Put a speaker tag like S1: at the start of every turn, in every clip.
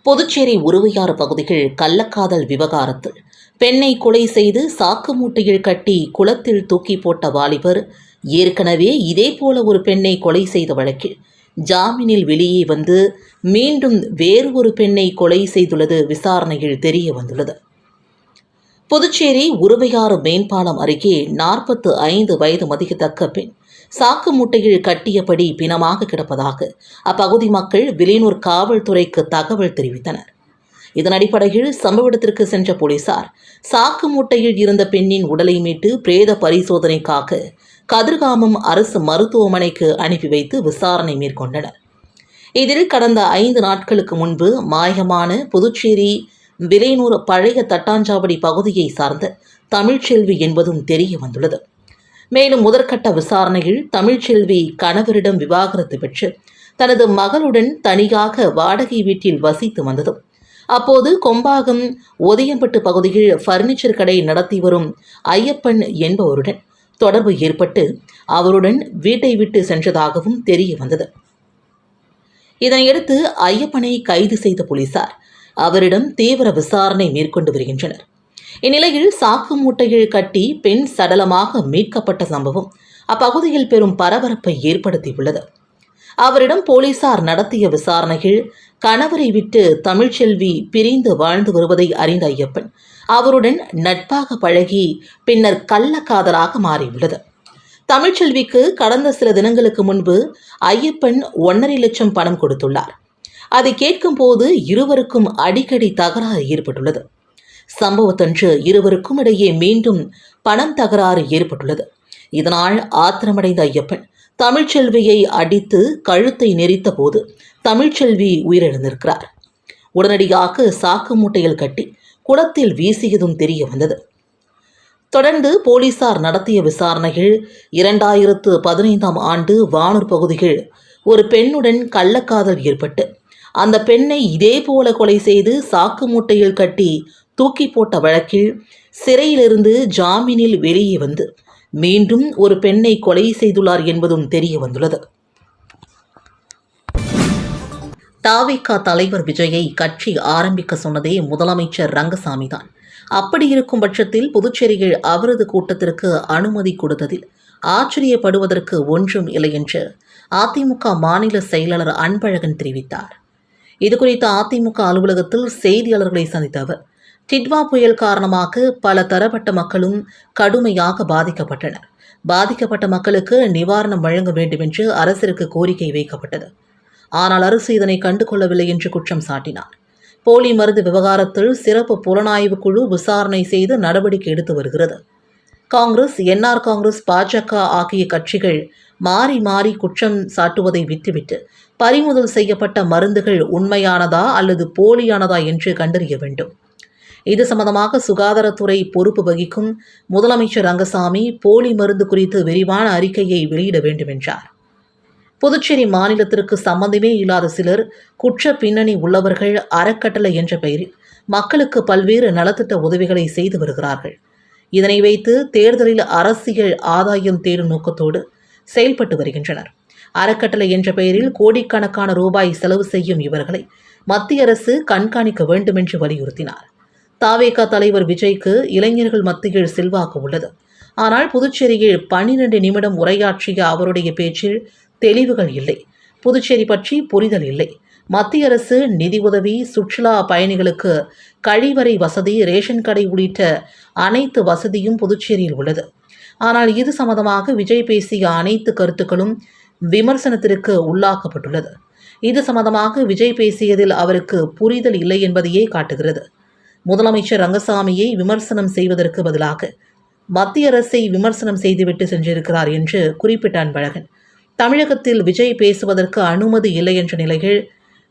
S1: புதுச்சேரி உருவையாறு பகுதியில் கள்ளக்காதல் விவகாரத்தில் பெண்ணை கொலை செய்து சாக்கு மூட்டையில் கட்டி குளத்தில் தூக்கி போட்ட வாலிபர் ஏற்கனவே இதேபோல ஒரு பெண்ணை கொலை செய்த வழக்கில் ஜாமீனில் வெளியே வந்து மீண்டும் வேறு ஒரு பெண்ணை கொலை செய்துள்ளது விசாரணையில் தெரிய வந்துள்ளது. புதுச்சேரி உருவையாறு மேம்பாலம் அருகே 45 வயது மதிக்கத்தக்க பெண் சாக்கு மூட்டையில் கட்டியபடி பிணமாக கிடப்பதாக அப்பகுதி மக்கள் வில்லியனூர் காவல்துறைக்கு தகவல் தெரிவித்தனர். இதன் அடிப்படையில் சம்பவ இடத்திற்கு சென்ற போலீசார் சாக்கு மூட்டையில் இருந்த பெண்ணின் உடலை மீட்டு பிரேத பரிசோதனைக்காக கதிர்காமம் அரசு மருத்துவமனைக்கு அனுப்பி வைத்து விசாரணை மேற்கொண்டனர். இதில் கடந்த 5 நாட்களுக்கு முன்பு மாயமான புதுச்சேரி வில்லியனூர் பழைய தட்டாஞ்சாவடி பகுதியை சார்ந்த தமிழ்ச்செல்வி என்பதும் தெரிய வந்துள்ளது. மேலும் முதற்கட்ட விசாரணையில் தமிழ்ச்செல்வி கணவரிடம் விவாகரத்து பெற்று தனது மகளுடன் தனியாக வாடகை வீட்டில் வசித்து வந்ததும் அப்போது கொம்பாகம் ஒதியம்பட்டு பகுதியில் பர்னிச்சர் கடை நடத்தி வரும் ஐயப்பன் என்பவருடன் தொடர்பு ஏற்பட்டு அவருடன் வீட்டை விட்டு சென்றதாகவும் தெரிய வந்தது. இதனையடுத்து ஐயப்பனை கைது செய்த போலீசார் அவரிடம் தீவிர விசாரணை மேற்கொண்டு வருகின்றனர். இந்நிலையில் சாக்கு மூட்டையில் கட்டி பெண் சடலமாக மீட்கப்பட்ட சம்பவம் அப்பகுதியில் பெரும் பரபரப்பை ஏற்படுத்தியுள்ளது. அவரிடம் போலீசார் நடத்திய விசாரணையில் கணவரை விட்டு தமிழ்ச்செல்வி பிரிந்து வாழ்ந்து வருவதை அறிந்த ஐயப்பன் அவருடன் நட்பாக பழகி பின்னர் கள்ளக்காதலாக மாறியுள்ளது. தமிழ்ச்செல்விக்கு கடந்த சில தினங்களுக்கு முன்பு ஐயப்பன் 1.5 லட்சம் பணம் கொடுத்துள்ளார். அதை கேட்கும் போது இருவருக்கும் அடிக்கடி தகராறு ஏற்பட்டுள்ளது. சம்பவத்தன்று இருவருக்கும் இடையே மீண்டும் பணம் தகராறு ஏற்பட்டுள்ளது. இதனால் ஆத்திரமடைந்த ஐயப்பன் தமிழ்ச்செல்வியை அடித்து கழுத்தை நெரித்த போது தமிழ்ச்செல்வி உயிரிழந்திருக்கிறார். உடனடியாக சாக்கு மூட்டையில் கட்டி குளத்தில் வீசியதும் தெரிய வந்தது. தொடர்ந்து போலீசார் நடத்திய விசாரணையில் 2015ஆம் ஆண்டு வானூர் பகுதியில் ஒரு பெண்ணுடன் கள்ளக்காதல் ஏற்பட்டு அந்த பெண்ணை இதேபோல கொலை செய்து சாக்கு மூட்டையில் கட்டி தூக்கி போட்ட வழக்கில் சிறையிலிருந்து ஜாமீனில் வெளியே வந்து மீண்டும் ஒரு பெண்ணை கொலை செய்துள்ளார் என்பதும் தெரிய வந்துள்ளது. தாவேகா தலைவர் விஜயை கட்சி ஆரம்பிக்க சொன்னதே முதலமைச்சர் ரங்கசாமி தான். அப்படி இருக்கும் பட்சத்தில் புதுச்சேரியில் அவரது கூட்டத்திற்கு அனுமதி கொடுத்ததில் ஆச்சரியப்படுவதற்கு ஒன்றும் இல்லை என்று அதிமுக மாநில செயலாளர் அன்பழகன் தெரிவித்தார். இதுகுறித்து அதிமுக அலுவலகத்தில் செய்தியாளர்களை சந்தித்த அவர் டிட்வா புயல் காரணமாக பல தரப்பட்ட மக்களும் கடுமையாக பாதிக்கப்பட்டனர். பாதிக்கப்பட்ட மக்களுக்கு நிவாரணம் வழங்க வேண்டும் என்று அரசிற்கு கோரிக்கை வைக்கப்பட்டது. ஆனால் அரசு இதனை கண்டுகொள்ளவில்லை என்று குற்றம் சாட்டினார். போலி மருந்து விவகாரத்தில் சிறப்பு புலனாய்வு குழு விசாரணை செய்து நடவடிக்கை எடுத்து வருகிறது. காங்கிரஸ், என்ஆர் காங்கிரஸ், பாஜக ஆகிய கட்சிகள் மாறி மாறி குற்றம் சாட்டுவதை விட்டுவிட்டு பறிமுதல் செய்யப்பட்ட மருந்துகள் உண்மையானதா அல்லது போலியானதா என்று கண்டறிய வேண்டும். இது சம்பந்தமாக சுகாதாரத்துறை பொறுப்பு வகிக்கும் முதலமைச்சர் ரங்கசாமி போலி மருந்து குறித்து விரிவான அறிக்கையை வெளியிட வேண்டும் என்றார். புதுச்சேரி மாநிலத்திற்கு சம்பந்தமே இல்லாத சிலர் குற்ற பின்னணி உள்ளவர்கள் அறக்கட்டளை என்ற பெயரில் மக்களுக்கு பல்வேறு நலத்திட்ட உதவிகளை செய்து வருகிறார்கள். இதனை வைத்து தேர்தலில் அரசியல் ஆதாயம் தேடும் நோக்கத்தோடு செயல்பட்டு வருகின்றனர். அறக்கட்டளை என்ற பெயரில் கோடிக்கணக்கான ரூபாய் செலவு செய்யும் இவர்களை மத்திய அரசு கண்காணிக்க வேண்டும் என்று வலியுறுத்தினார். தாவேகா தலைவர் விஜய்க்கு இளைஞர்கள் மத்தியில் செல்வாக்கு உள்ளது. ஆனால் புதுச்சேரியில் 12 நிமிடம் உரையாற்றிய அவருடைய பேச்சில் தெளிவுகள் இல்லை. புதுச்சேரி பற்றி புரிதல் இல்லை. மத்திய அரசு நிதி உதவி, சுற்றுலா பயணிகளுக்கு கழிவறை வசதி, ரேஷன் கடை உள்ளிட்ட அனைத்து வசதியும் புதுச்சேரியில் உள்ளது. ஆனால் இது சம்பந்தமாக விஜய் பேசிய அனைத்து கருத்துக்களும் விமர்சனத்திற்கு உள்ளாக்கப்பட்டுள்ளது. இது சம்பந்தமாக விஜய் பேசியதில் அவருக்கு புரிதல் இல்லை என்பதையே காட்டுகிறது. முதலமைச்சர் ரங்கசாமியை விமர்சனம் செய்வதற்கு பதிலாக மத்திய அரசை விமர்சனம் செய்துவிட்டு சென்றிருக்கிறார் என்று குறிப்பிட்ட அன்பழகன், தமிழகத்தில் விஜய் பேசுவதற்கு அனுமதி இல்லை என்ற நிலையில்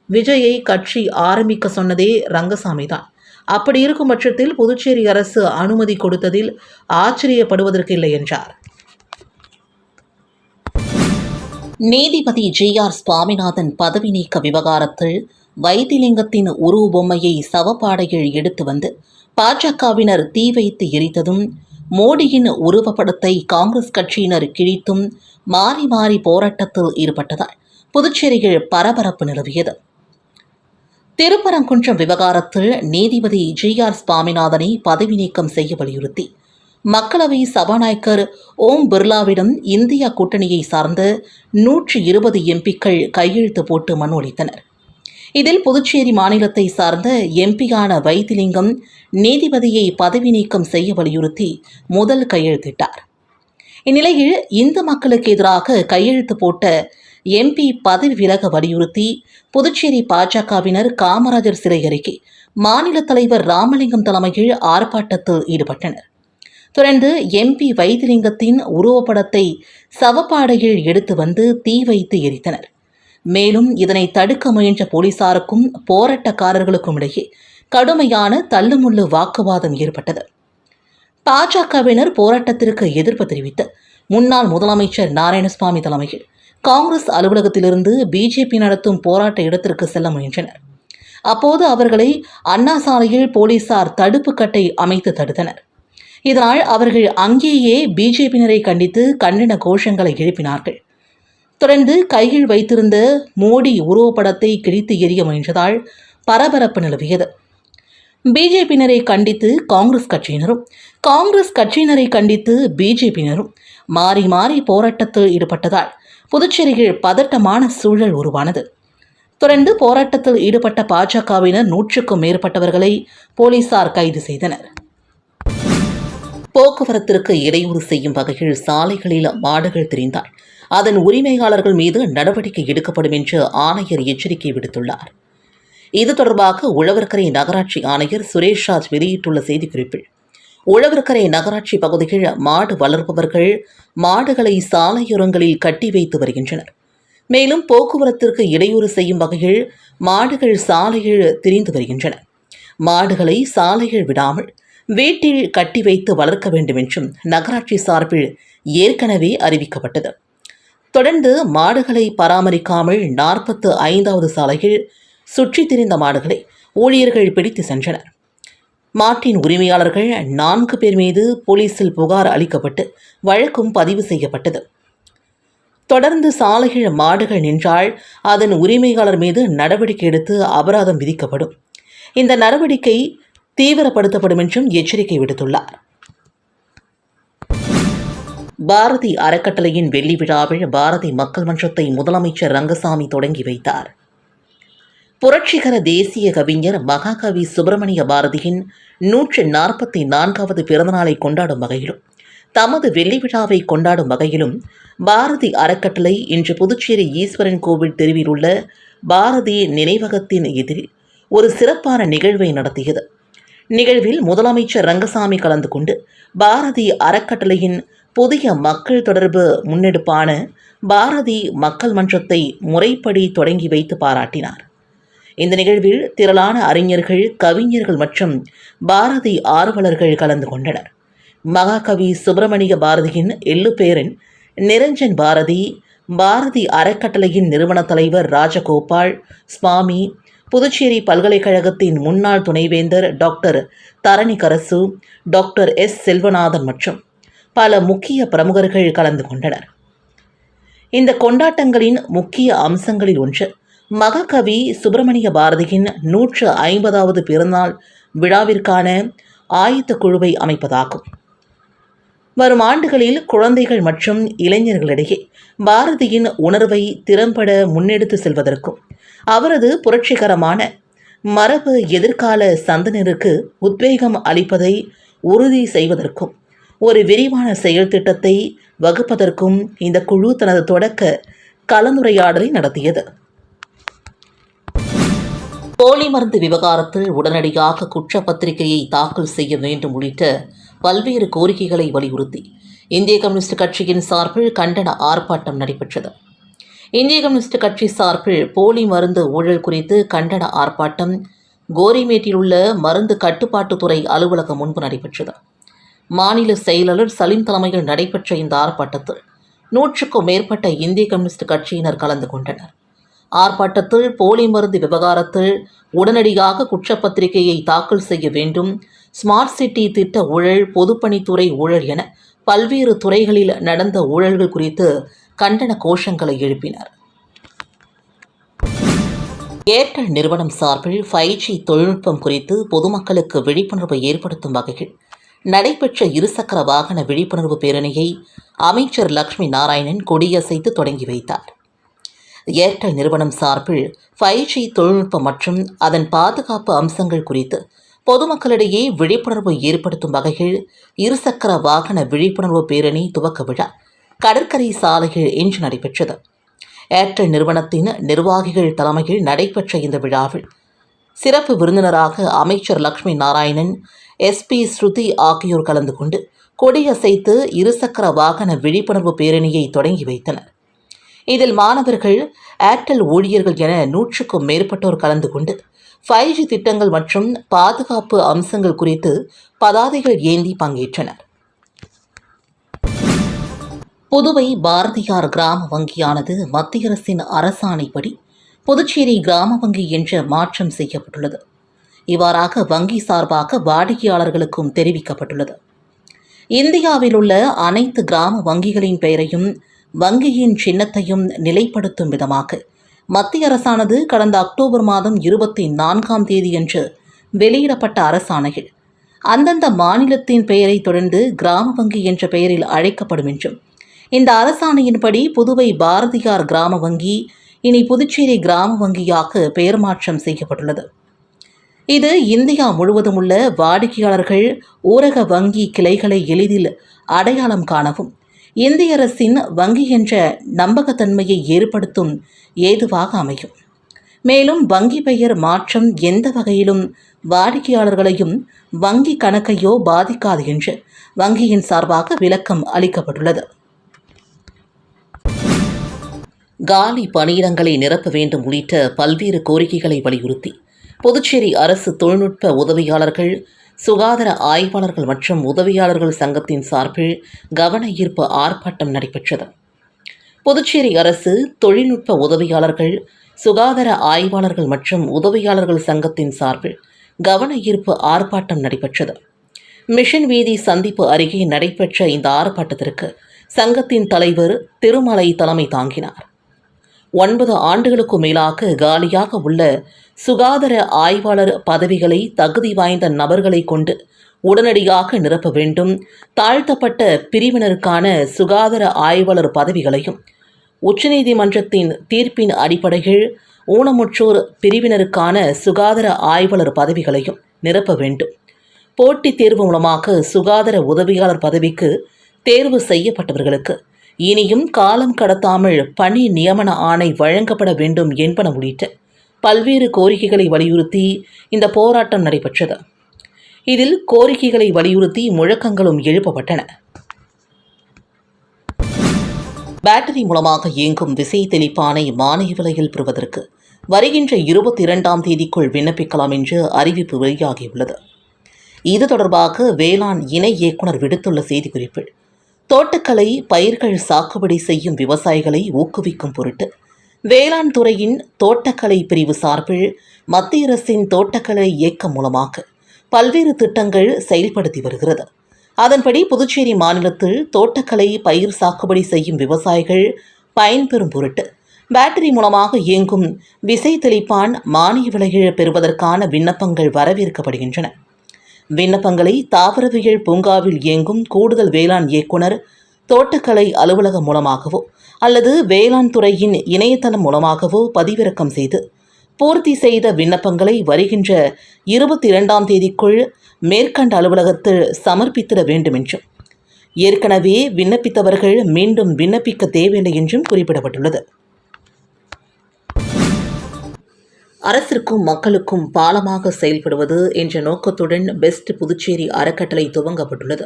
S1: விஜயை கட்சி ஆரம்பிக்க சொன்னதே ரங்கசாமி தான். அப்படி இருக்கும் பட்சத்தில் புதுச்சேரி அரசு அனுமதி கொடுத்ததில் ஆச்சரியப்படுவதற்கு இல்லை என்றார். நீதிபதி GR சுவாமிநாதன் பதவி நீக்க விவகாரத்தில் வைத்திலிங்கத்தின் உருவ பொம்மையை சவப்பாடையில் எடுத்து வந்து பாஜகவினர் தீ வைத்து எரித்ததும், மோடியின் உருவப்படத்தை காங்கிரஸ் கட்சியினர் கிழித்தும் மாறி மாறி போராட்டத்தில் ஈடுபட்டதால் புதுச்சேரியில் பரபரப்பு நிலவியது. திருப்பரங்குன்றம் விவகாரத்தில் நீதிபதி GR சுவாமிநாதனை பதவி நீக்கம் செய்ய வலியுறுத்தி மக்களவை சபாநாயகர் ஓம் பிர்லாவிடம் இந்தியா கூட்டணியை சார்ந்த 120 எம்பிக்கள் கையெழுத்து போட்டு மனு அளித்தனர். இதில் புதுச்சேரி மாநிலத்தை சார்ந்த எம்பியான வைத்திலிங்கம் நீதிபதியை பதவி நீக்கம் செய்ய வலியுறுத்தி முதல் கையெழுத்திட்டார். இந்நிலையில் இந்து மக்களுக்கு எதிராக கையெழுத்து போட்ட MP பதவி விலக வலியுறுத்தி புதுச்சேரி பாஜகவினர் காமராஜர் சிலை அருகே மாநில தலைவர் ராமலிங்கம் தலைமையில் ஆர்ப்பாட்டத்தில் ஈடுபட்டனர். தொடர்ந்து MP வைத்திலிங்கத்தின் உருவப்படத்தை சவப்பாடையில் எடுத்து வந்து தீ வைத்து எரித்தனர். மேலும் இதனை தடுக்க முயன்ற போலீசாருக்கும் போராட்டக்காரர்களுக்கும் இடையே கடுமையான தள்ளுமுள்ளு வாக்குவாதம் ஏற்பட்டது. பாஜகவினர் போராட்டத்திற்கு எதிர்ப்பு தெரிவித்து முன்னாள் முதலமைச்சர் நாராயணசாமி தலைமையில் காங்கிரஸ் அலுவலகத்திலிருந்து BJP நடத்தும் போராட்ட இடத்திற்கு செல்ல முயன்றனர். அப்போது அவர்களை அண்ணா சாலையில் போலீசார் தடுப்பு கட்டை அமைத்து தடுத்தனர். இதனால் அவர்கள் அங்கேயே BJP-யினரை கண்டித்து கண்டன கோஷங்களை எழுப்பினார்கள். தொடர்ந்து கையில் வைத்திருந்த மோடி உருவப்படத்தை கிழித்து எறிய முயன்றதால் பரபரப்பு நிலவியது. BJP-யினரை கண்டித்து காங்கிரஸ் கட்சியினரும், காங்கிரஸ் கட்சியினரை கண்டித்து BJP-யினரும் மாறி மாறி போராட்டத்தில் ஈடுபட்டதால் புதுச்சேரியில் பதட்டமான சூழல் உருவானது. தொடர்ந்து போராட்டத்தில் ஈடுபட்ட பாஜகவினர் 100க்கும் மேற்பட்டவர்களை போலீசார் கைது செய்தனர். போக்குவரத்திற்கு இடையூறு செய்யும் வகையில் சாலைகளில் மாடுகள் திரிந்தால் அதன் உரிமையாளர்கள் மீது நடவடிக்கை எடுக்கப்படும் என்று ஆணையர் எச்சரிக்கை விடுத்துள்ளார். இது தொடர்பாக உழவர்கரை நகராட்சி ஆணையர் சுரேஷ்ராஜ் வெளியிட்டுள்ள செய்திக்குறிப்பில், உழவர்கரை நகராட்சி பகுதியில் மாடு வளர்ப்பவர்கள் மாடுகளை சாலையோரங்களில் கட்டி வைத்து வருகின்றனர். மேலும் போக்குவரத்திற்கு இடையூறு செய்யும் வகையில் மாடுகள் சாலையில் திரிந்து வருகின்றன. மாடுகளை சாலையில் விடாமல் வீட்டில் கட்டி வைத்து வளர்க்க வேண்டும் என்றும் நகராட்சி சார்பில் ஏற்கனவே அறிவிக்கப்பட்டது. தொடர்ந்து மாடுகளை பராமரிக்காமல் 45வது சாலையில் சுற்றித் திரிந்த மாடுகளை ஊழியர்கள் பிடித்து சென்றனர். மாட்டின் உரிமையாளர்கள் 4 பேர் மீது போலீசில் புகார் அளிக்கப்பட்டு வழக்கும் பதிவு செய்யப்பட்டது. தொடர்ந்து சாலையில் மாடுகள் நின்றால் அதன் உரிமையாளர் மீது நடவடிக்கை எடுத்து அபராதம் விதிக்கப்படும். இந்த நடவடிக்கை தீவிரப்படுத்தப்படும் என்றும் எச்சரிக்கை விடுத்துள்ளார். பாரதி அறக்கட்டளையின் வெள்ளி விழாவில் பாரதி மக்கள் மன்றத்தை முதலமைச்சர் ரங்கசாமி தொடங்கி வைத்தார். புரட்சிகர தேசிய கவிஞர் மகாகவி சுப்பிரமணிய பாரதியின் 144வது பிறந்தநாளை கொண்டாடும் வகையிலும் தமது வெள்ளி விழாவை கொண்டாடும் வகையிலும் பாரதி அறக்கட்டளை இன்று புதுச்சேரி ஈஸ்வரன் கோவில் தெருவில் உள்ள பாரதி நினைவகத்தின் எதிரில் ஒரு சிறப்பான நிகழ்வை நடத்தியது. நிகழ்வில் முதலமைச்சர் ரங்கசாமி கலந்து கொண்டு பாரதி அறக்கட்டளையின் புதிய மக்கள் தொடர்பு முன்னெடுப்பான பாரதி மக்கள் மன்றத்தை முறைப்படி தொடங்கி வைத்து பாராட்டினார். இந்த நிகழ்வில் திரளான அறிஞர்கள், கவிஞர்கள் மற்றும் பாரதி ஆர்வலர்கள் கலந்து கொண்டனர். மகாகவி சுப்பிரமணிய பாரதியின் எள்ளுப்பேரன் நிரஞ்சன் பாரதி, பாரதி அறக்கட்டளையின் நிறுவன தலைவர் ராஜகோபால் சுவாமி, புதுச்சேரி பல்கலைக்கழகத்தின் முன்னாள் துணைவேந்தர் டாக்டர் தரணிகரசு, டாக்டர் S. செல்வநாதன் மற்றும் பல முக்கிய பிரமுகர்கள் கலந்து கொண்டனர். இந்த கொண்டாட்டங்களின் முக்கிய அம்சங்களில் ஒன்று மகாகவி சுப்பிரமணிய பாரதியின் 150வது பிறந்தநாள் விழாவிற்கான ஆயத்த குழுவை அமைப்பதாகும். வரும் ஆண்டுகளில் குழந்தைகள் மற்றும் இளைஞர்களிடையே பாரதியின் உணர்வை திறம்பட முன்னெடுத்து செல்வதற்கும் அவரது புரட்சிகரமான மரபு எதிர்கால சந்தனருக்கு உத்வேகம் அளிப்பதை உறுதி செய்வதற்கும் ஒரு விரிவான செயல் திட்டத்தை வகுப்பதற்கும் இந்த குழு தனது தொடக்க கலந்துரையாடலை நடத்தியது. போலி மருந்து விவகாரத்தில் உடனடியாக குற்றப்பத்திரிகையை தாக்கல் செய்ய வேண்டும் உள்ளிட்ட பல்வேறு கோரிக்கைகளை வலியுறுத்தி இந்திய கம்யூனிஸ்ட் கட்சியின் சார்பில் கண்டன ஆர்ப்பாட்டம் நடைபெற்றது. இந்திய கம்யூனிஸ்ட் கட்சி சார்பில் போலி மருந்து ஊழல் குறித்து கண்டன ஆர்ப்பாட்டம் கோரிமேட்டில் உள்ள மருந்து கட்டுப்பாட்டுத்துறை அலுவலகம் முன்பு நடைபெற்றது. மாநில செயலாளர் சலீம் தலைமையில் நடைபெற்ற இந்த ஆர்ப்பாட்டத்தில் 100க்கும் மேற்பட்ட இந்திய கம்யூனிஸ்ட் கட்சியினர் கலந்து கொண்டனர். ஆர்ப்பாட்டத்தில் போலி மருந்து விவகாரத்தில் உடனடியாக குற்றப்பத்திரிகையை தாக்கல் செய்ய வேண்டும், ஸ்மார்ட் சிட்டி திட்ட ஊழல், பொதுப்பணித்துறை ஊழல் என பல்வேறு துறைகளில் நடந்த ஊழல்கள் குறித்து கண்டன கோஷங்களை எழுப்பினர். ஏர்டெல் நிறுவனம் சார்பில் 5G தொழில்நுட்பம் குறித்து பொதுமக்களுக்கு விழிப்புணர்வு ஏற்படுத்தும் வகையில் நடைபெற்ற இருசக்கர வாகன விழிப்புணர்வு பேரணியை அமைச்சர் லட்சுமி நாராயணன் கொடியசைத்து தொடங்கி வைத்தார். ஏர்டெல் நிறுவனம் சார்பில் 5G தொழில்நுட்பம் மற்றும் அதன் பாதுகாப்பு அம்சங்கள் குறித்து பொதுமக்களிடையே விழிப்புணர்வு ஏற்படுத்தும் வகையில் இருசக்கர வாகன விழிப்புணர்வு பேரணி துவக்க விழா கடற்கரை சாலையில் இன்று நடைபெற்றது. ஏர்டெல் நிறுவனத்தின் நிர்வாகிகள் தலைமையில் நடைபெற்ற இந்த விழாவில் சிறப்பு விருந்தினராக அமைச்சர் லட்சுமி நாராயணன், SP ஸ்ருதி ஆகியோர் கலந்து கொண்டு கொடியசைத்து இருசக்கர வாகன விழிப்புணர்வு பேரணியை தொடங்கி வைத்தனர். இதில் மாணவர்கள், ஏர்டெல் ஊழியர்கள் என 100க்கும் மேற்பட்டோர் கலந்து கொண்டு 5G திட்டங்கள் மற்றும் பாதுகாப்பு அம்சங்கள் குறித்து பதாதைகள் ஏந்தி பங்கேற்றனர். புதுவை பாரதியார் கிராம வங்கியானது மத்திய அரசின் அரசாணைப்படி புதுச்சேரி கிராம வங்கி என்ற மாற்றம் செய்யப்பட்டுள்ளது. இவ்வாறாக வங்கி சார்பாக வாடிக்கையாளர்களுக்கும் தெரிவிக்கப்பட்டுள்ளது. இந்தியாவில் உள்ள அனைத்து கிராம வங்கிகளின் பெயரையும் வங்கியின் சின்னத்தையும் நிலைப்படுத்தும் விதமாக மத்திய அரசானது கடந்த அக்டோபர் மாதம் 24ஆம் தேதியன்று வெளியிடப்பட்ட அரசாணையில் அந்தந்த மாநிலத்தின் பெயரை தொடர்ந்து கிராம வங்கி என்ற பெயரில் அழைக்கப்படும் என்றும், இந்த அரசாணையின்படி புதுவை பாரதியார் கிராம வங்கி இனி புதுச்சேரி கிராம வங்கியாக பெயர் மாற்றம் செய்யப்பட்டுள்ளது. இது இந்தியா முழுவதும் உள்ள வாடிக்கையாளர்கள் ஊரக வங்கி கிளைகளை எளிதில் அடையாளம் காணவும், இந்திய அரசின் வங்கி என்ற நம்பகத்தன்மையை ஏற்படுத்தும் ஏதுவாக அமையும். மேலும் வங்கி பெயர் மாற்றம் எந்த வகையிலும் வாடிக்கையாளர்களையும் வங்கி கணக்கையோ பாதிக்காது என்று வங்கியின் சார்பாக விளக்கம் அளிக்கப்பட்டுள்ளது. காலி பணியிடங்களை நிரப்ப வேண்டும் உள்ளிட்ட பல்வேறு கோரிக்கைகளை வலியுறுத்தி புதுச்சேரி அரசு தொழில்நுட்ப உதவியாளர்கள், சுகாதார ஆய்வாளர்கள் மற்றும் உதவியாளர்கள் சங்கத்தின் சார்பில் கவன ஈர்ப்பு ஆர்ப்பாட்டம் நடைபெற்றது. புதுச்சேரி அரசு தொழில்நுட்ப உதவியாளர்கள், சுகாதார ஆய்வாளர்கள் மற்றும் உதவியாளர்கள் சங்கத்தின் சார்பில் கவன ஈர்ப்பு ஆர்ப்பாட்டம் நடைபெற்றது. மிஷன் வீதி சந்திப்பு அருகே நடைபெற்ற இந்த ஆர்ப்பாட்டத்திற்கு சங்கத்தின் தலைவர் திருமலை தலைமை தாங்கினார். 9 ஆண்டுகளுக்கும் மேலாக காலியாக உள்ள சுகாதார ஆய்வாளர் பதவிகளை தகுதி வாய்ந்த நபர்களை கொண்டு உடனடியாக நிரப்ப வேண்டும். தாழ்த்தப்பட்ட பிரிவினருக்கான சுகாதார ஆய்வாளர் பதவிகளையும் உச்சநீதிமன்றத்தின் தீர்ப்பின் அடிப்படையில் ஊனமுற்றோர் பிரிவினருக்கான சுகாதார ஆய்வாளர் பதவிகளையும் நிரப்ப வேண்டும். போட்டித் தேர்வு மூலமாக சுகாதார உதவியாளர் பதவிக்கு தேர்வு செய்யப்பட்டவர்களுக்கு இனியும் காலம் கடத்தாமல் பணி நியமன ஆணை வழங்கப்பட வேண்டும் என்பன உள்ளிட்ட பல்வேறு கோரிக்கைகளை வலியுறுத்தி இந்த போராட்டம் நடைபெற்றது. இதில் கோரிக்கைகளை வலியுறுத்தி முழக்கங்களும் எழுப்பப்பட்டன. பேட்டரி மூலமாக இயங்கும் விசை தெளிப்பானை மானிய விலையில் பெறுவதற்கு வருகின்ற 22ஆம் தேதிக்குள் விண்ணப்பிக்கலாம் என்று அறிவிப்பு வெளியாகியுள்ளது. இது தொடர்பாக வேளாண் இணை இயக்குநர் விடுத்துள்ள செய்திக்குறிப்பில், தோட்டக்கலை பயிர்கள் சாகுபடி செய்யும் விவசாயிகளை ஊக்குவிக்கும் பொருட்டு வேளாண் துறையின் தோட்டக்கலை பிரிவு சார்பில் மத்திய அரசின் தோட்டக்கலை இயக்கம் மூலமாக பல்வேறு திட்டங்கள் செயல்படுத்தி வருகிறது. அதன்படி புதுச்சேரி மாநிலத்தில் தோட்டக்கலை பயிர் சாகுபடி செய்யும் விவசாயிகள் பயன்பெறும் பொருட்டு பேட்டரி மூலமாக இயங்கும் விசை தெளிப்பான் மானிய விலையில் பெறுவதற்கான விண்ணப்பங்கள் வரவேற்கப்படுகின்றன. விண்ணப்பங்களை தாவரவியல் பூங்காவில் இயங்கும் கூடுதல் வேளாண் இயக்குனர், தோட்டக்கலை அலுவலகம் மூலமாகவோ அல்லது வேளாண் துறையின் இணையதளம் மூலமாகவோ பதிவிறக்கம் செய்து பூர்த்தி செய்த விண்ணப்பங்களை வருகின்ற 22ஆம் தேதிக்குள் மேற்கண்ட அலுவலகத்தில் சமர்ப்பித்திட வேண்டும் என்றும், ஏற்கனவே விண்ணப்பித்தவர்கள் மீண்டும் விண்ணப்பிக்க தேவையில்லை என்றும் குறிப்பிடப்பட்டுள்ளது. அரசிற்கும் மக்களுக்கும் பாலமாக செயல்படுவது என்ற நோக்கத்துடன் பெஸ்ட் புதுச்சேரி அறக்கட்டளை துவங்கப்பட்டுள்ளது.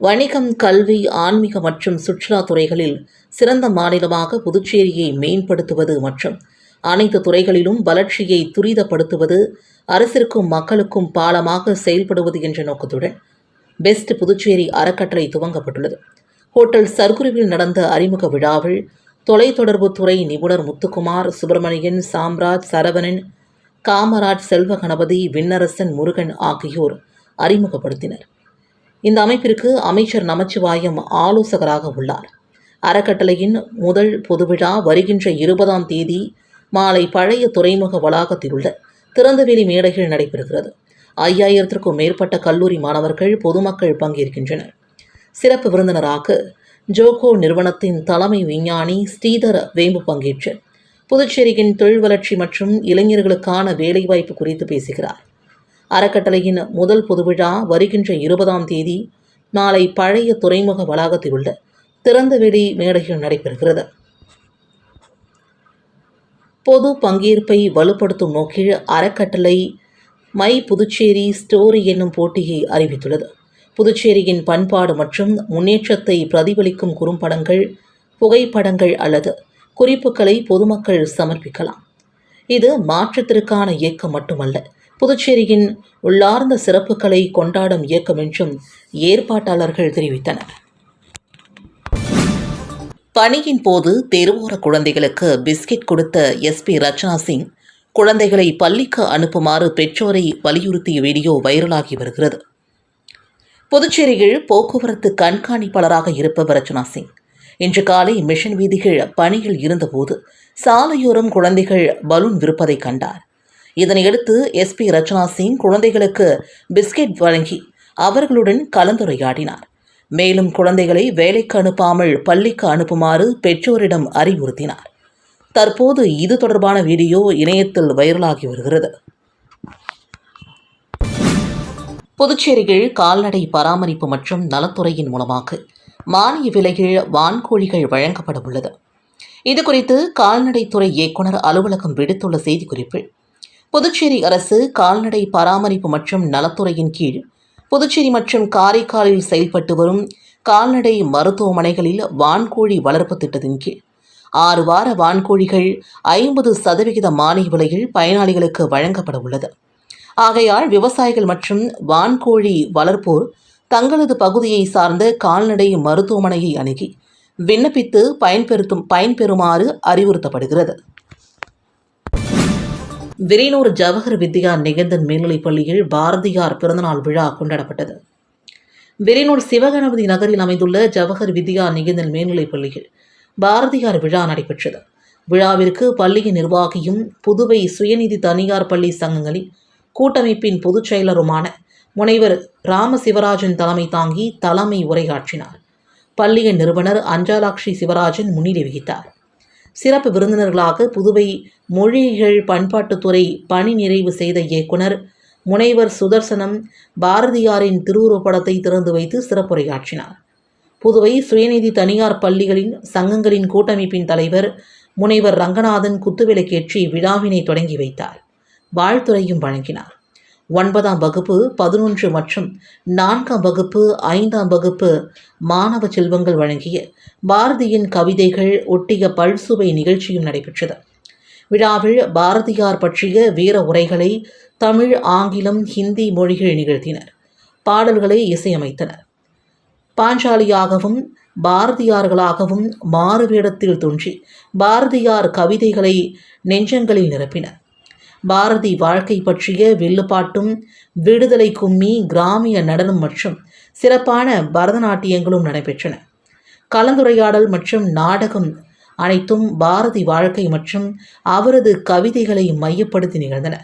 S1: வணிகம், கல்வி, ஆன்மீக மற்றும் சுற்றுலா துறைகளில் சிறந்த மாநிலமாக புதுச்சேரியை மேம்படுத்துவது மற்றும் அனைத்து துறைகளிலும் வளர்ச்சியை துரிதப்படுத்துவது, அரசிற்கும் மக்களுக்கும் பாலமாக செயல்படுவது என்ற நோக்கத்துடன் பெஸ்ட் புதுச்சேரி அறக்கட்டளை துவங்கப்பட்டுள்ளது. ஹோட்டல் சர்க்குருவில் நடந்த அறிமுக விழாவில் தொலைத்தொடர்புத்துறை நிபுணர் முத்துக்குமார், சுப்பிரமணியன், சாம்ராஜ், சரவணன், காமராஜ், செல்வ கணபதி, விண்ணரசன், முருகன் ஆகியோர் அறிமுகப்படுத்தினர். இந்த அமைப்பிற்கு அமைச்சர் நமச்சிவாயம் ஆலோசகராக உள்ளார். அறக்கட்டளையின் முதல் பொதுவிழா வருகின்ற 20ஆம் தேதி மாலை பழைய துறைமுக வளாகத்தில் உள்ள திறந்தவெளி மேடைகள் நடைபெறுகிறது. 5000த்திற்கும் மேற்பட்ட கல்லூரி மாணவர்கள், பொதுமக்கள் பங்கேற்கின்றனர். சிறப்பு விருந்தினராக ஜோகோ நிறுவனத்தின் தலைமை விஞ்ஞானி ஸ்ரீதர் வேம்பு பங்கேற்று புதுச்சேரியின் தொழில் வளர்ச்சி மற்றும் இளைஞர்களுக்கான வேலைவாய்ப்பு குறித்து பேசுகிறார். அறக்கட்டளையின் முதல் பொதுவிழா வருகின்ற 20ஆம் தேதி மாலை பழைய துறைமுக வளாகத்தில் உள்ள திறந்தவெளி மேடையில் நடைபெறுகிறது. பொது பங்கேற்பை வலுப்படுத்தும் நோக்கில் அறக்கட்டளை மை புதுச்சேரி ஸ்டோரி என்னும் போட்டியை அறிவித்துள்ளது. புதுச்சேரியின் பண்பாடு மற்றும் முன்னேற்றத்தை பிரதிபலிக்கும் குறும்படங்கள், புகைப்படங்கள் அல்லது குறிப்புகளை பொதுமக்கள் சமர்ப்பிக்கலாம். இது மாற்றத்திற்கான இயக்கம் மட்டுமல்ல, புதுச்சேரியின் உள்ளார்ந்த சிறப்புகளை கொண்டாடும் இயக்கம் என்றும் ஏற்பாட்டாளர்கள் தெரிவித்தனர். பணியின் போது தெருவோர குழந்தைகளுக்கு பிஸ்கெட் கொடுத்த SP ரச்சனா சிங் குழந்தைகளை பள்ளிக்கு அனுப்புமாறு பெற்றோரை வலியுறுத்திய வீடியோ வைரலாகி வருகிறது. புதுச்சேரியில் போக்குவரத்து கண்காணிப்பாளராக இருப்பவர் ரச்சனா சிங் இன்று காலை மிஷன் வீதிகள் பணியில் இருந்தபோது சாலையோரம் குழந்தைகள் பலூன் விற்பதை கண்டார். இதனையடுத்து SP ரச்சனா சிங் குழந்தைகளுக்கு பிஸ்கெட் வழங்கி அவர்களுடன் கலந்துரையாடினார். மேலும் குழந்தைகளை வேலைக்கு அனுப்பாமல் பள்ளிக்கு அனுப்புமாறு பெற்றோரிடம் அறிவுறுத்தினார். தற்போது இது தொடர்பான வீடியோ இணையத்தில் வைரலாகி வருகிறது. புதுச்சேரியில் கால்நடை பராமரிப்பு மற்றும் நலத்துறையின் மூலமாக மானிய விலையில் வான்கோழிகள் வழங்கப்பட உள்ளது. இதுகுறித்து கால்நடைத்துறை இயக்குநர் அலுவலகம் விடுத்துள்ள செய்திக்குறிப்பில், புதுச்சேரி அரசு கால்நடை பராமரிப்பு மற்றும் நலத்துறையின் கீழ் புதுச்சேரி மற்றும் காரைக்காலில் செயல்பட்டு வரும் கால்நடை மருத்துவமனைகளில் வான்கோழி வளர்ப்பு திட்டத்தின் கீழ் 6 வார வான்கோழிகள் 50% மானிய விலையில் பயனாளிகளுக்கு வழங்கப்பட உள்ளது. ஆகையால் விவசாயிகள் மற்றும் வான்கோழி வளர்ப்போர் தங்களது பகுதியை சார்ந்த கால்நடை மருத்துவமனையை அணுகி விண்ணப்பித்து பயன்பெறுமாறு அறிவுறுத்தப்படுகிறது. விரினூர் ஜவஹர் வித்யா நிகேதன் மேல்நிலைப் பள்ளியில் பாரதியார் பிறந்தநாள் விழா கொண்டாடப்பட்டது. விரினூர் சிவகணபதி நகரில் அமைந்துள்ள ஜவஹர் வித்யா நிகேதன் மேல்நிலைப் பள்ளியில் பாரதியார் விழா நடைபெற்றது. விழாவிற்கு பள்ளியின் நிர்வாகியும் புதுவை சுயநிதி தனியார் பள்ளி சங்கங்களின் கூட்டமைப்பின் பொதுச் செயலருமான முனைவர் ராமசிவராஜன் தலைமை தாங்கி தலைமை உரையாற்றினார். பள்ளியின் நிறுவனர் அஞ்சாலாட்சி சிவராஜன் முன்னிலை வகித்தார். சிறப்பு விருந்தினர்களாக புதுவை மொழியியல் பண்பாட்டுத்துறை பணி நிறைவு செய்த இயக்குனர் முனைவர் சுதர்சனம் பாரதியாரின் திருவுருவப்படத்தை திறந்து வைத்து சிறப்புரையாற்றினார். புதுவை சுயநிதி தனியார் பள்ளிகளின் சங்கங்களின் கூட்டமைப்பின் தலைவர் முனைவர் ரங்கநாதன் குத்துவிளக்கேற்றி விழாவினை தொடங்கி வைத்தார். வாழ்த்துரையும் வழங்கினார். 9ஆம் வகுப்பு 11 மற்றும் 4ஆம் வகுப்பு 5ஆம் வகுப்பு மாணவ செல்வங்கள் வழங்கிய பாரதியின் கவிதைகள் ஒட்டிய பல்சுவை நிகழ்ச்சியும் நடைபெற்றது. விழாவில் பாரதியார் பற்றிய வீர உரைகளை தமிழ், ஆங்கிலம், ஹிந்தி மொழிகள் நிகழ்த்தினர். பாடல்களை இசையமைத்தனர். பாஞ்சாலியாகவும் பாரதியார்களாகவும் மாறுவேடத்தில் தோன்றி பாரதியார் கவிதைகளை நெஞ்சங்களில் நிரப்பினர். பாரதி வாழ்க்கை பற்றிய வில்லுப்பாட்டும், விடுதலை கும்மி, கிராமிய நடனம் மற்றும் சிறப்பான பரதநாட்டியங்களும் நடைபெற்றன. கலந்துரையாடல் மற்றும் நாடகம் அனைத்தும் பாரதி வாழ்க்கை மற்றும் அவரது கவிதைகளை மையப்படுத்தி நிகழ்ந்தன.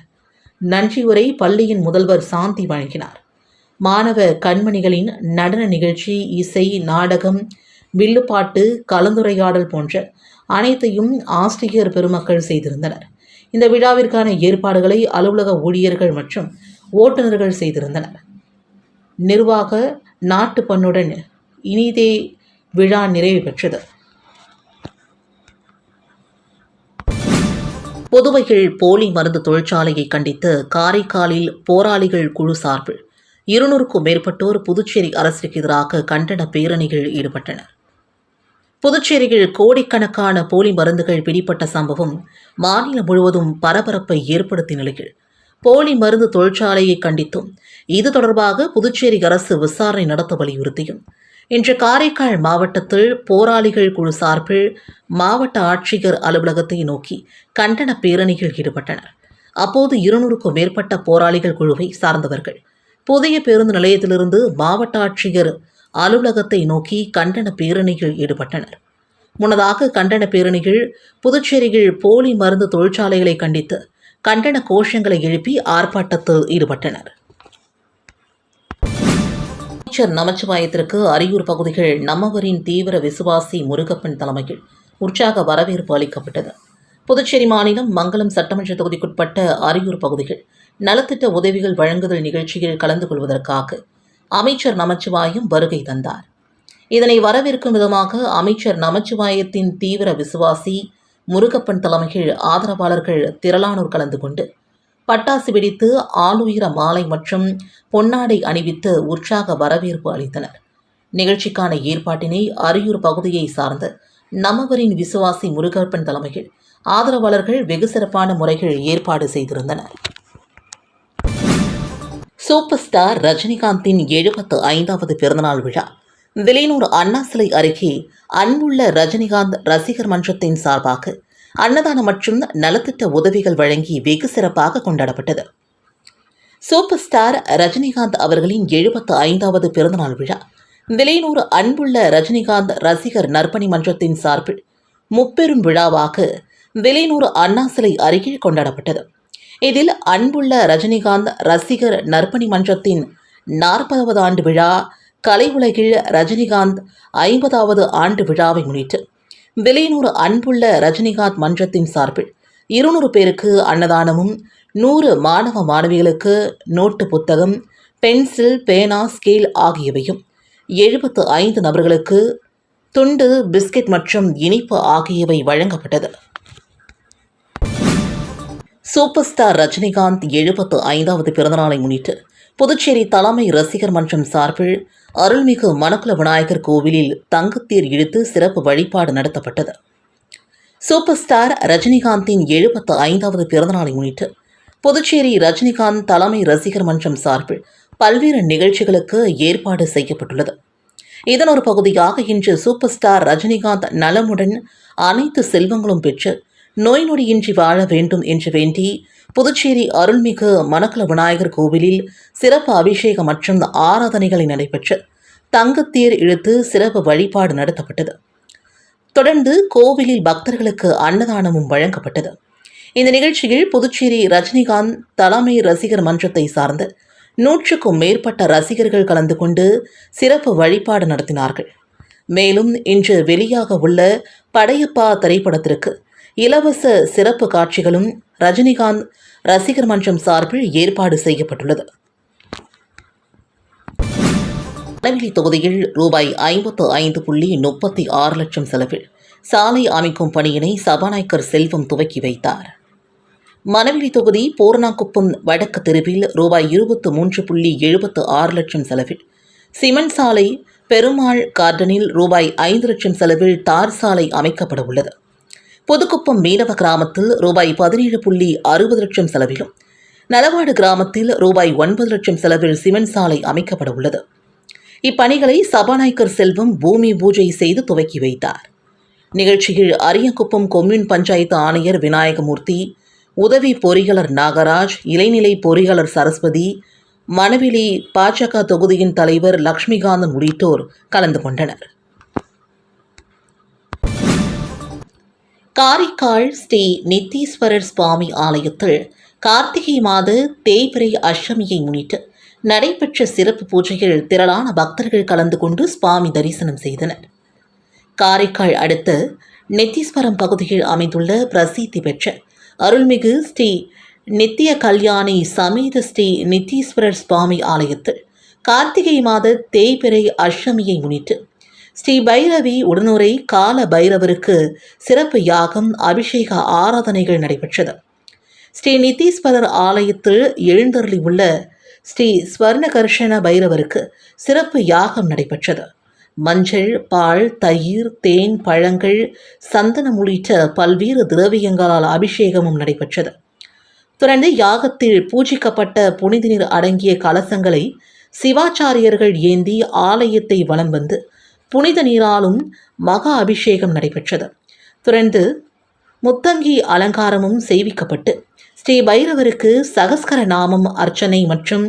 S1: நன்றியுரை பள்ளியின் முதல்வர் சாந்தி வழங்கினார். மாணவ கண்மணிகளின் நடன நிகழ்ச்சி, இசை, நாடகம், வில்லுப்பாட்டு, கலந்துரையாடல் போன்ற அனைத்தையும் ஆசிரியர் பெருமக்கள் செய்திருந்தனர். இந்த விழாவிற்கான ஏற்பாடுகளை அலுவலக ஊழியர்கள் மற்றும் ஓட்டுநர்கள் செய்திருந்தனர். நிர்வாக நாட்டுப்பண்ணுடன் இனிதே விழா நிறைவு பெற்றது. புதுவையில் போலி மருந்து தொழிற்சாலையை கண்டித்து காரைக்காலில் போராளிகள் குழு சார்பில் 200க்கும் மேற்பட்டோர் புதுச்சேரி அரசுக்கு எதிராக கண்டன பேரணியில் ஈடுபட்டனர். புதுச்சேரியில் கோடிக்கணக்கான போலி மருந்துகள் பிடிப்பட்ட சம்பவம் மாநிலம் முழுவதும் பரபரப்பை ஏற்படுத்திய நிலையில் போலி மருந்து தொழிற்சாலையை கண்டித்தும் இது தொடர்பாக புதுச்சேரி அரசு விசாரணை நடத்த வலியுறுத்தியும் இன்று காரைக்கால் மாவட்டத்தில் போராளிகள் குழு சார்பில் மாவட்ட ஆட்சியர் அலுவலகத்தை நோக்கி கண்டன பேரணியில் ஈடுபட்டனர். அப்போது 200க்கும் மேற்பட்ட போராளிகள் குழுவை சார்ந்தவர்கள் புதிய பேருந்து நிலையத்திலிருந்து மாவட்ட ஆட்சியர் அலுவலகத்தை நோக்கி கண்டன பேரணியில் ஈடுபட்டனர். முன்னதாக கண்டன பேரணிகள் புதுச்சேரியில் போலி மருந்து தொழிற்சாலைகளை கண்டித்து கண்டன கோஷங்களை எழுப்பி ஆர்ப்பாட்டத்தில் ஈடுபட்டனர். அமைச்சர் நமச்சிவாயத்திற்கு அரியூர் பகுதிகள் நம்மவரின் தீவிர விசுவாசி முருகப்பன் தலைமையில் உற்சாக வரவேற்பு அளிக்கப்பட்டது. புதுச்சேரி மாநிலம் மங்கலம் சட்டமன்ற தொகுதிக்குட்பட்ட அரியூர் பகுதிகள் நலத்திட்ட உதவிகள் வழங்குதல் நிகழ்ச்சியில் கலந்து கொள்வதற்காக அமைச்சர் நமச்சிவாயம் வருகை தந்தார். இதனை வரவேற்கும் விதமாக அமைச்சர் நமச்சிவாயத்தின் தீவிர விசுவாசி முருகப்பன் தலைமையில் ஆதரவாளர்கள் திரளானோர் கலந்து கொண்டு பட்டாசு வெடித்து ஆளுயர மாலை மற்றும் பொன்னாடை அணிவித்து உற்சாக வரவேற்பு அளித்தனர். நிகழ்ச்சிக்கான ஏற்பாட்டினை அரியூர் பகுதியை சார்ந்த நம்மவரின் விசுவாசி முருகப்பன் தலைமையில் ஆதரவாளர்கள் வெகு சிறப்பான முறையில் ஏற்பாடு செய்திருந்தனர். சூப்பர் ஸ்டார் ரஜினிகாந்தின் 75வது பிறந்தநாள் விழா வில்லியனூர் அண்ணா சிலை அருகே அன்புள்ள ரஜினிகாந்த் ரசிகர் மன்றத்தின் சார்பாக அன்னதானம் மற்றும் நலத்திட்ட உதவிகள் வழங்கி வெகு சிறப்பாக கொண்டாடப்பட்டது. சூப்பர் ஸ்டார் ரஜினிகாந்த் அவர்களின் 75வது பிறந்தநாள் விழா வில்லியனூர் அன்புள்ள ரஜினிகாந்த் ரசிகர் நற்பணி மன்றத்தின் சார்பில் முப்பெரும் விழாவாக வில்லியனூர் அண்ணா சிலை அருகில் கொண்டாடப்பட்டது. இதில் அன்புள்ள ரஜினிகாந்த் ரசிகர் நற்பணி மன்றத்தின் 40வது ஆண்டு விழா, கலை உலகில் ரஜினிகாந்த் 50வது ஆண்டு விழாவை முன்னிட்டு வில்லியனூர் அன்புள்ள ரஜினிகாந்த் மன்றத்தின் சார்பில் 200 பேருக்கு அன்னதானமும் 100 மாணவ மாணவிகளுக்கு நோட்டு புத்தகம், பென்சில், பேனா, ஸ்கேல் ஆகியவையும் 75 நபர்களுக்கு துண்டு, பிஸ்கெட் மற்றும் இனிப்பு ஆகியவை வழங்கப்பட்டது. சூப்பர் ஸ்டார் ரஜினிகாந்த் 75வது பிறந்தநாளை முன்னிட்டு புதுச்சேரி தலைமை ரசிகர் மன்றம் சார்பில் அருள்மிகு மணக்குள விநாயகர் கோவிலில் தங்கத்தேர் இழுத்து சிறப்பு வழிபாடு நடத்தப்பட்டது. சூப்பர் ஸ்டார் ரஜினிகாந்தின் 75வது பிறந்தநாளை முன்னிட்டு புதுச்சேரி ரஜினிகாந்த் தலைமை ரசிகர் மன்றம் சார்பில் பல்வேறு நிகழ்ச்சிகளுக்கு ஏற்பாடு செய்யப்பட்டுள்ளது. இதன் ஒரு பகுதியாக இன்று சூப்பர் ஸ்டார் ரஜினிகாந்த் நலமுடன் அனைத்து செல்வங்களும் பெற்று நோய் நொடியின்றி வாழ வேண்டும் என்று வேண்டி புதுச்சேரி அருள்மிகு மணக்குள விநாயகர் கோவிலில் சிறப்பு அபிஷேகம் மற்றும் ஆராதனைகளை நடைபெற்று தங்கத்தேர் இழுத்து சிறப்பு வழிபாடு நடத்தப்பட்டது. தொடர்ந்து கோவிலில் பக்தர்களுக்கு அன்னதானமும் வழங்கப்பட்டது. இந்த நிகழ்ச்சியில் புதுச்சேரி ரஜினிகாந்த் தலைமை ரசிகர் மன்றத்தை சார்ந்த 100க்கும் மேற்பட்ட ரசிகர்கள் கலந்து கொண்டு சிறப்பு வழிபாடு நடத்தினார்கள். மேலும் இன்று வெளியாக உள்ள படையப்பா திரைப்படத்திற்கு இலவச சிறப்பு காட்சிகளும் ரஜினிகாந்த் ரசிகர் மன்றம் சார்பில் ஏற்பாடு செய்யப்பட்டுள்ளது. மணவெளி தொகுதியில் ரூபாய் 55.36 லட்சம் செலவில் சாலை அமைக்கும் பணியினை சபாநாயகர் செல்வம் துவக்கி வைத்தார். மணவெளி தொகுதி பூர்ணாங்குப்பம் வடக்கு தெருவில் ரூபாய் 23.76 லட்சம் செலவில் சிமெண்ட் சாலை, பெருமாள் கார்டனில் ரூபாய் 5 லட்சம் செலவில் தார் சாலை அமைக்கப்பட உள்ளது. புதுக்குப்பம் மீனவ கிராமத்தில் ரூபாய் 17.60 லட்சம் செலவிலும், நலவாடு கிராமத்தில் ரூபாய் 9 லட்சம் செலவில் சிமெண்ட் சாலை அமைக்கப்பட உள்ளது. இப்பணிகளை சபாநாயகர் செல்வம் பூமி பூஜை செய்து துவக்கி வைத்தார். நிகழ்ச்சியில் அரியங்குப்பம் கொம்யூன் பஞ்சாயத்து ஆணையர் விநாயகமூர்த்தி, உதவி பொறியாளர் நாகராஜ், இளைநிலை பொறியாளர் சரஸ்வதி, மணவெளி பாஜக தொகுதியின் தலைவர் லட்சுமிகாந்தன் உள்ளிட்டோர் கலந்து கொண்டனர். காரைக்கால் ஸ்ரீ நித்தீஸ்வரர் சுவாமி ஆலயத்தில் கார்த்திகை மாத தேய்பிறை அஷ்டமியை முன்னிட்டு நடைபெற்ற சிறப்பு பூஜையில் திரளான பக்தர்கள் கலந்து கொண்டு சுவாமி தரிசனம் செய்தனர். காரைக்கால் அடுத்த நித்தீஸ்வரம் பகுதியில் அமைந்துள்ள பிரசித்தி பெற்ற அருள்மிகு ஸ்ரீ நித்திய கல்யாணி சமேத ஸ்ரீ நித்தீஸ்வரர் சுவாமி ஆலயத்தில் கார்த்திகை மாத தேய்பிறை அஷ்டமியை முன்னிட்டு ஸ்ரீ பைரவி உடனுரை கால பைரவருக்கு சிறப்பு யாகம், அபிஷேக ஆராதனைகள் நடைபெற்றது. ஸ்ரீ நித்தீஸ்வரர் ஆலயத்தில் எழுந்தருளி உள்ள ஸ்ரீ ஸ்வர்ணகர்ஷண பைரவருக்கு சிறப்பு யாகம் நடைபெற்றது. மஞ்சள், பால், தயிர், தேன், பழங்கள், சந்தனம் உள்ளிட்ட பல்வேறு திரவியங்களால் அபிஷேகமும் நடைபெற்றது. தொடர்ந்து யாகத்தில் பூஜிக்கப்பட்ட புனித நீர் அடங்கிய கலசங்களை சிவாச்சாரியர்கள் ஏந்தி ஆலயத்தை வலம் வந்து புனித நீராலும் மகா அபிஷேகம் நடைபெற்றது. தொடர்ந்து முத்தங்கி அலங்காரமும் செய்விக்கப்பட்டு ஸ்ரீ பைரவருக்கு சகஸ்கர நாமம் அர்ச்சனை மற்றும்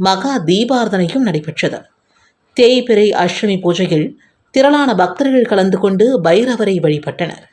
S1: மகா தீபார்த்தனையும் நடைபெற்றது. தேய்பிறை அஷ்டமி பூஜையில் திரளான பக்தர்கள் கலந்து கொண்டு பைரவரை வழிபட்டனர்.